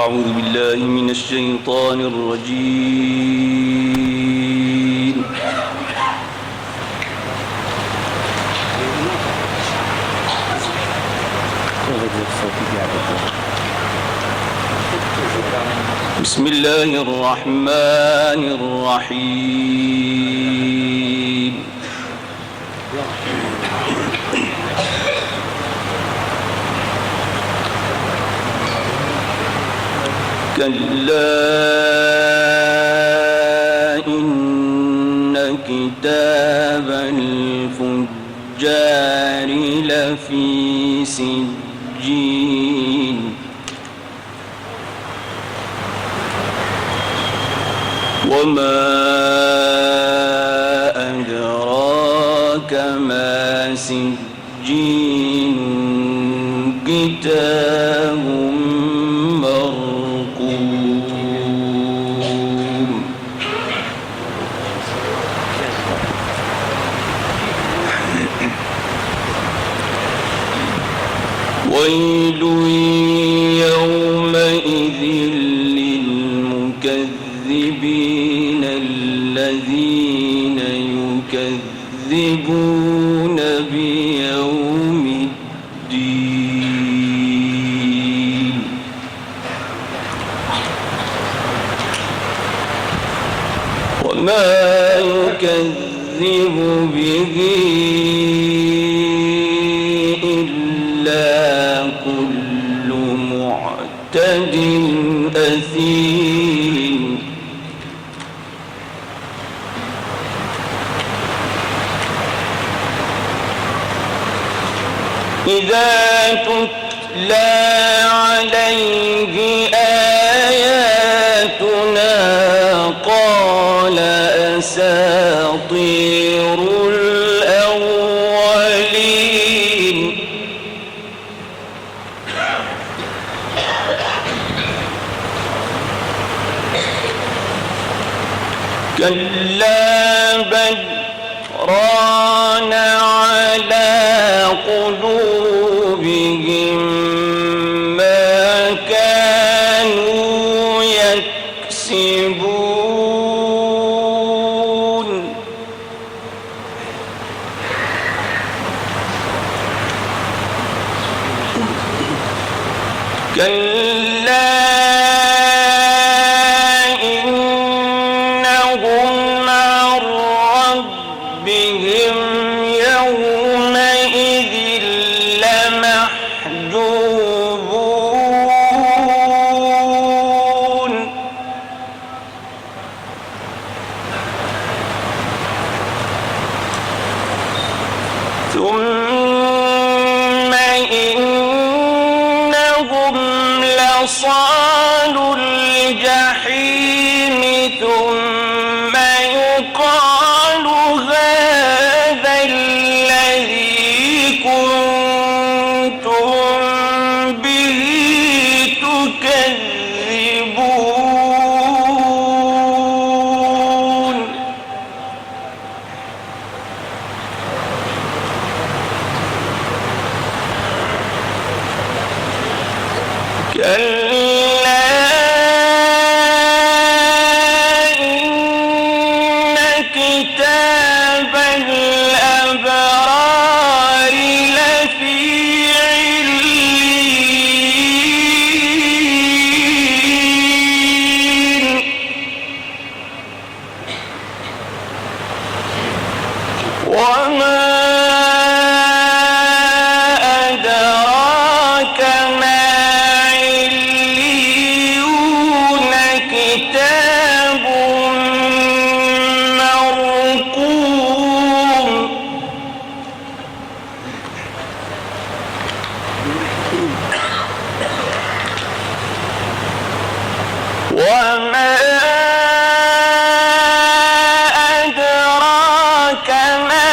أعوذ بالله من الشيطان الرجيم. بسم الله الرحمن الرحيم. كلا إن كتاب الفجار لفي سجين وما أدراك ما سجين كتاب مرقوم ويل يومئذ للمكذبين الذين يكذبون بيوم الدين وما يكذب به إلا كل معتد أثيم إذا تتلى عليه آياتنا قال أساطير الأولين كلا بل ران على قلوبهم ما كانوا يكسبون كلا إنهم عن ربهم يومئذ لمحجوبون ثم إنهم لصالوا الجحيم ثم يقال هذا الذي كنتم به تكذبون كلا إن كتاب الأبرار لفي عليين وما أدراك ما عليون كتاب مرقوم وما أدراك ما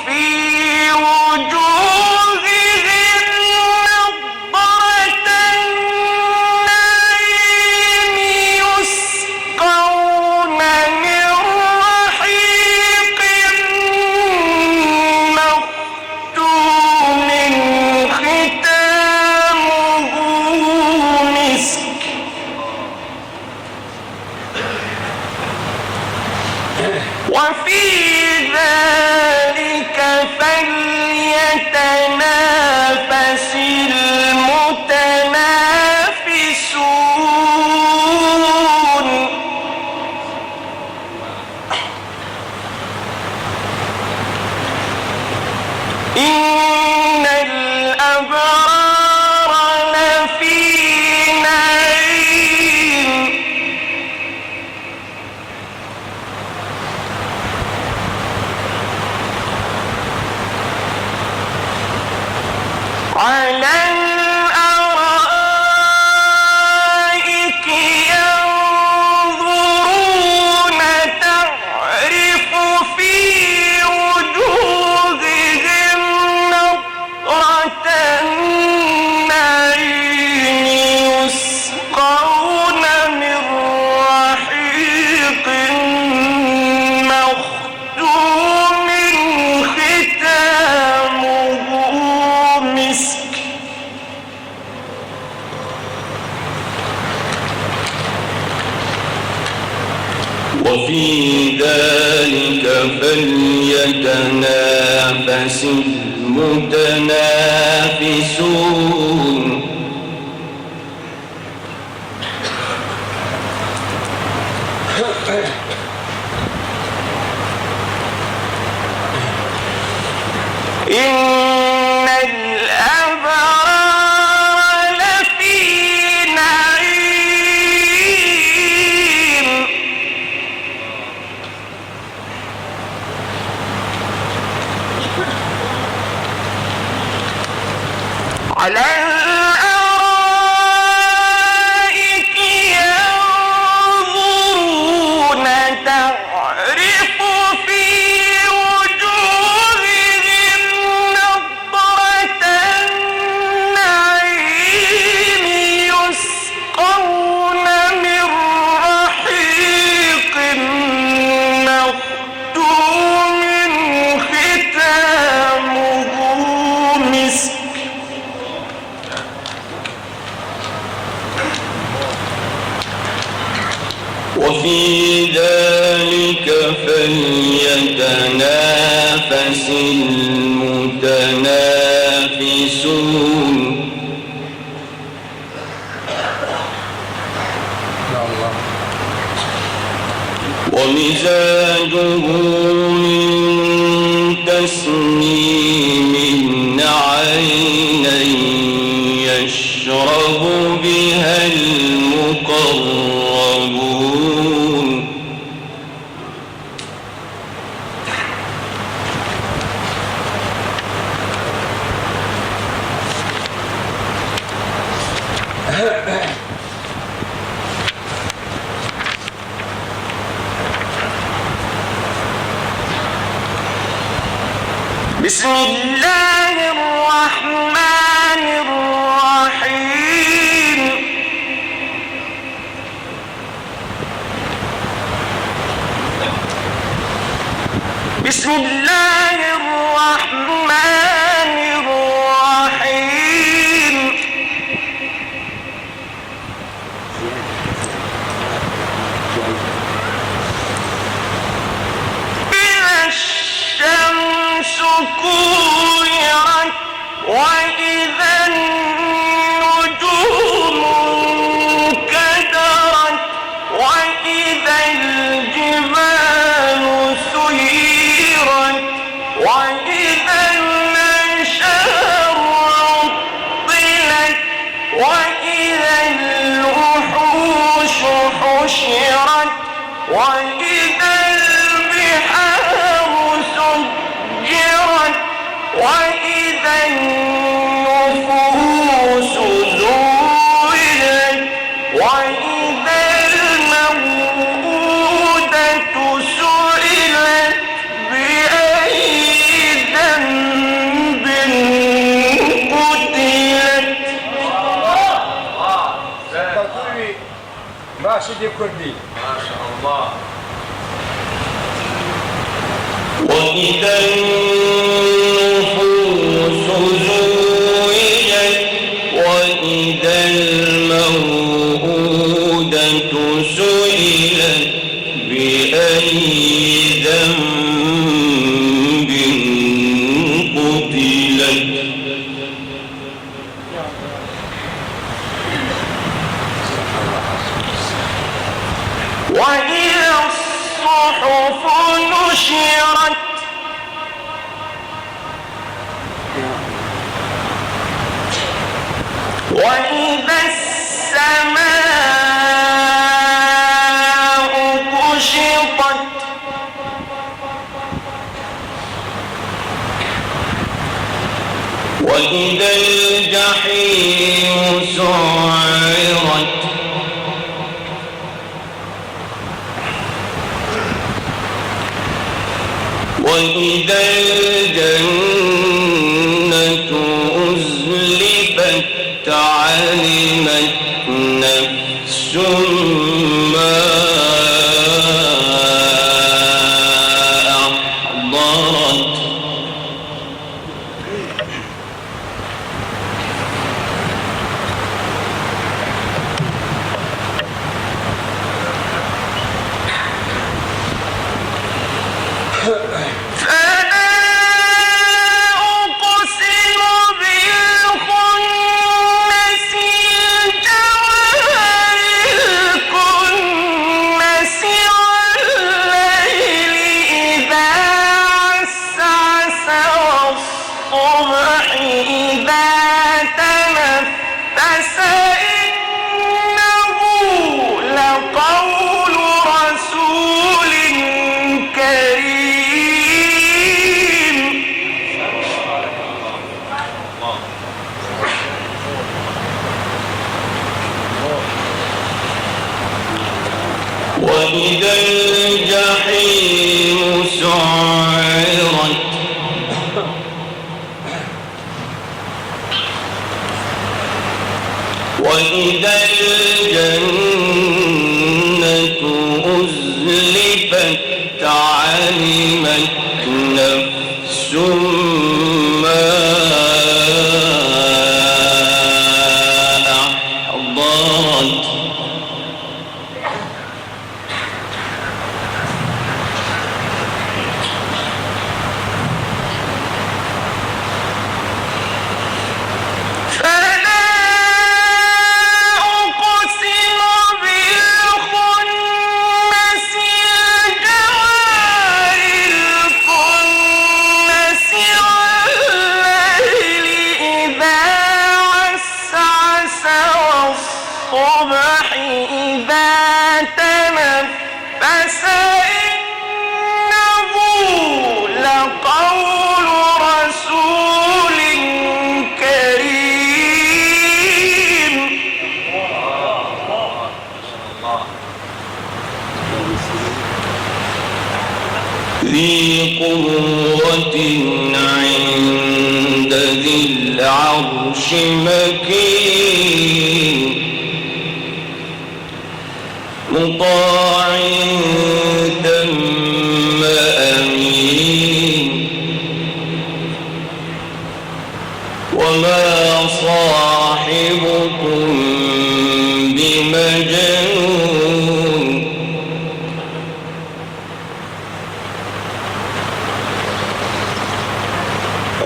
في وجوههم نضرة النعيم يسقون من رحيق مختوم ختامه مسك وفي ذلك فليتنافس المتنافسون إن الأبرار لفي نعيم على الأرائك ينظرون تعرف في وجوههم نضرة النعيم يسقون من رحيق مختوم ختامه مسك وفي ذلك فليتنافس المتنافسون إن الأبرار لفي نعيم على الأرائك ينظرون تعرف في وجوههم نضرة النعيم يسقون من رحيق مختوم ختامه مسك وفي ذلك فليتنافس المتنافسون ومزاجه من تسنيم عينا يشرب بها المقربون بسم الله الرحمن الرحيم بسم الله الرحمن الرحيم إذا الشمس كورت وإذا النجوم انكدرت وإذا الجبال سيرت وإذا العشار عطلت وإذا الوحوش حشرت وإذا البحار سجرت وإذا النفوس زوجت وإذا الموءودة سئلت بأي راشد كردي ما شاء الله. وإذا النفوس زوجت وإذا الموءودة سئلت بأي ذنب قتلت وإذا الصحف نشرت وإذا السماء كشطت وإذا الجحيم سعرت وإذا الجنة أزلفت علمت نفس ما أحضرت فلا أقسم بالخنس الجوار الكنس والليل إذا عسعس والصبح إذا تنفس إنه لقول رسول كريم وإذا الجحيم سعرت وإذا الجنة أزلفت علمت نفس ما أحضرت فلا أقسم بالخنس الجوار الكنس والليل إذا عسعس والصبح إذا تنفس إنه لقول رسول كريم ذي قوة عند ذي العرش مكين مطاع ثم أمين وما صاحبكم بمجنون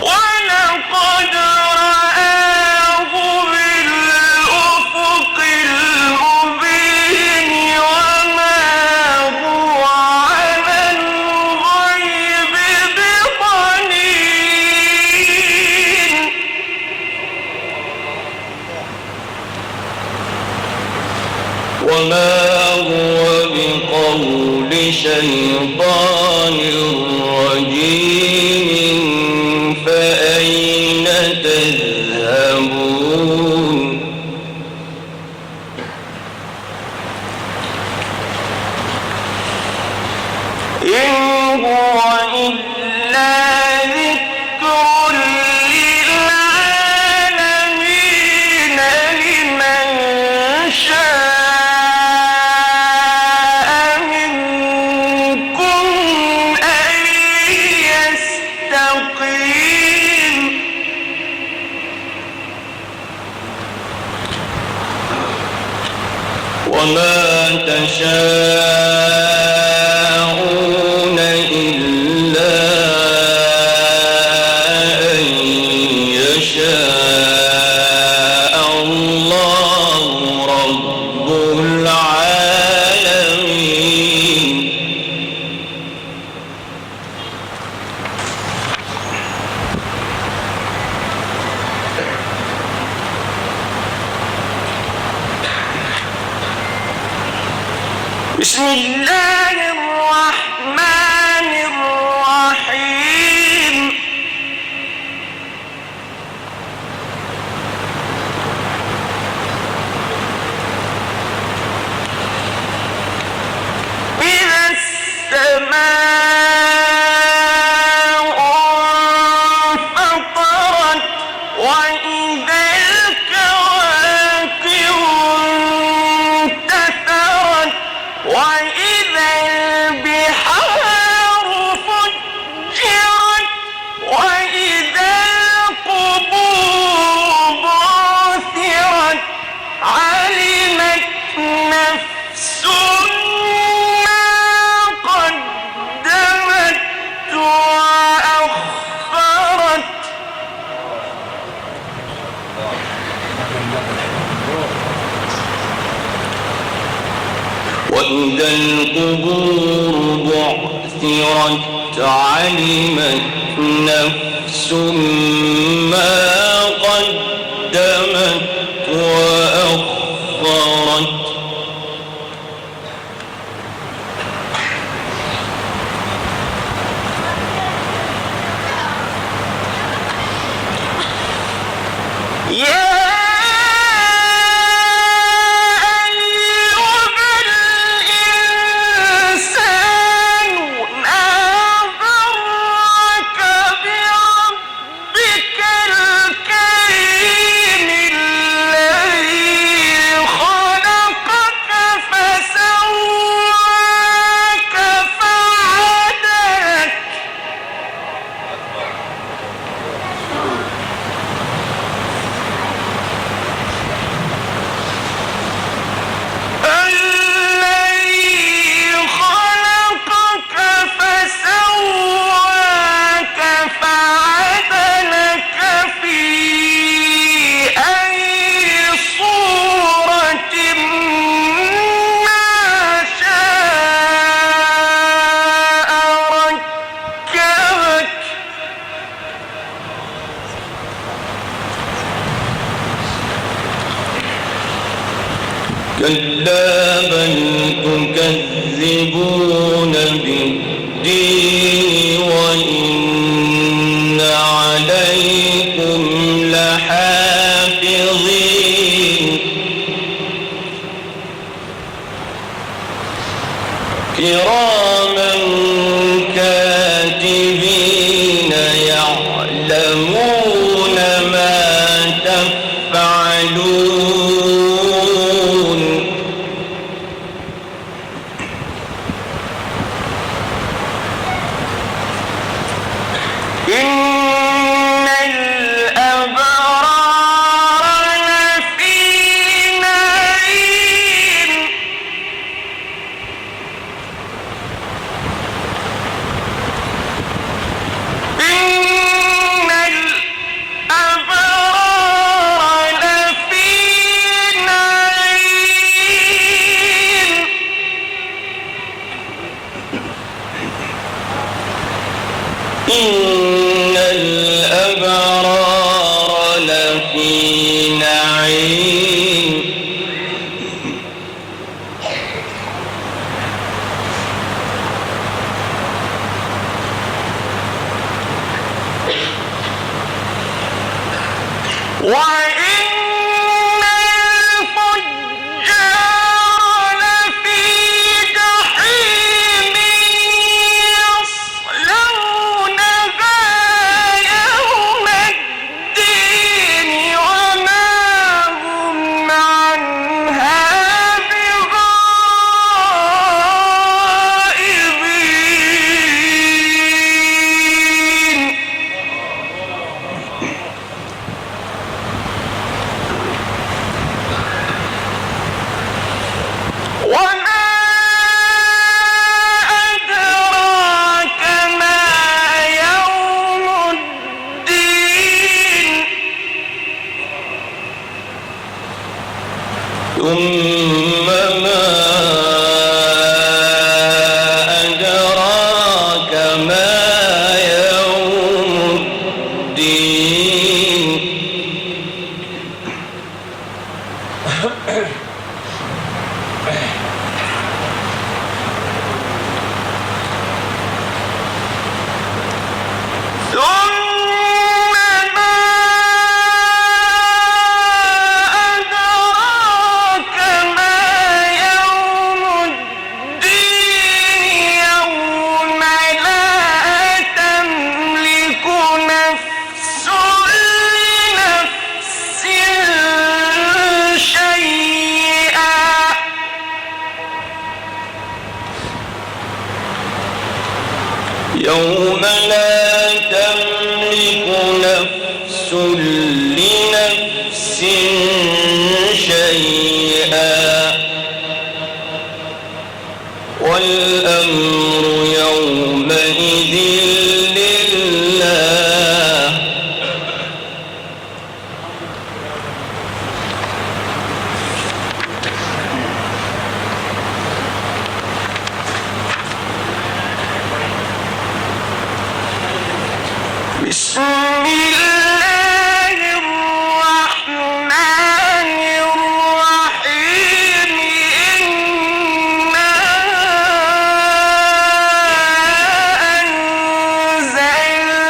ولقد رآه بالأفق المبين وما هو على الغيب بضنين وما هو بقول شيطان رجيم فأين تذهبون إن هو إلا ذكر للعالمين لمن شاء منكم ربه وإن هو إلا ذكر للعالمين لمن شاء منكم ربه وما هو بقول شيطان رجيم فأين تذهبون إن هو إلا ذكر للعالمين لمن شاء منكم ربه وما هو بقول شيطان رجيم فأين تذهبون وما تشاءون إلا أن يشاء الله رب العالمين. بسم الله الرحمن الرحيم. إذا السماء انفطرت وإذا الكواكب انتثرت وإذا البحار فجرت وإذا القبور بعثرت علمت نفس ما قدمت وأخرت. وإذا القبور بعثرت علمت نفس ما قدمت وأخرت. كلا بل تكذبون بالدين وإن عليكم لحافظين كراما كاتبين يعلمون ما تفعلون. إن الأبرار لفي نعيم ثم ما أدراك ما يوم الدين يوم لا تملك نفس لنفس شيئا والأمر يومئذ لله بسم الله الرحمن الرحيم إنا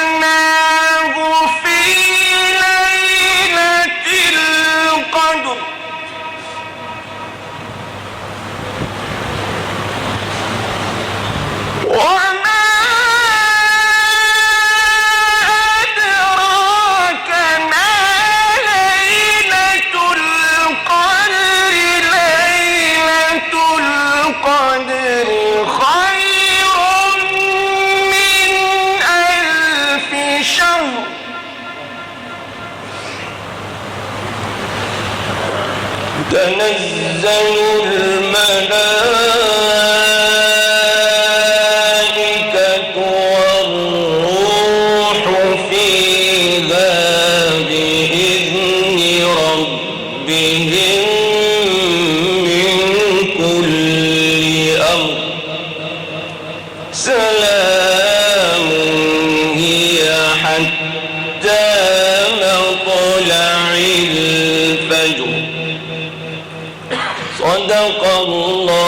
أنزلناه في ليلة القدر وما أدراك ما ليلة القدر ليلة القدر خير من ألف شهر تنزل الملائكة والروح فيها بإذن ربهم من كل أمر سلام هي حتى مطلع الفجر صدق الله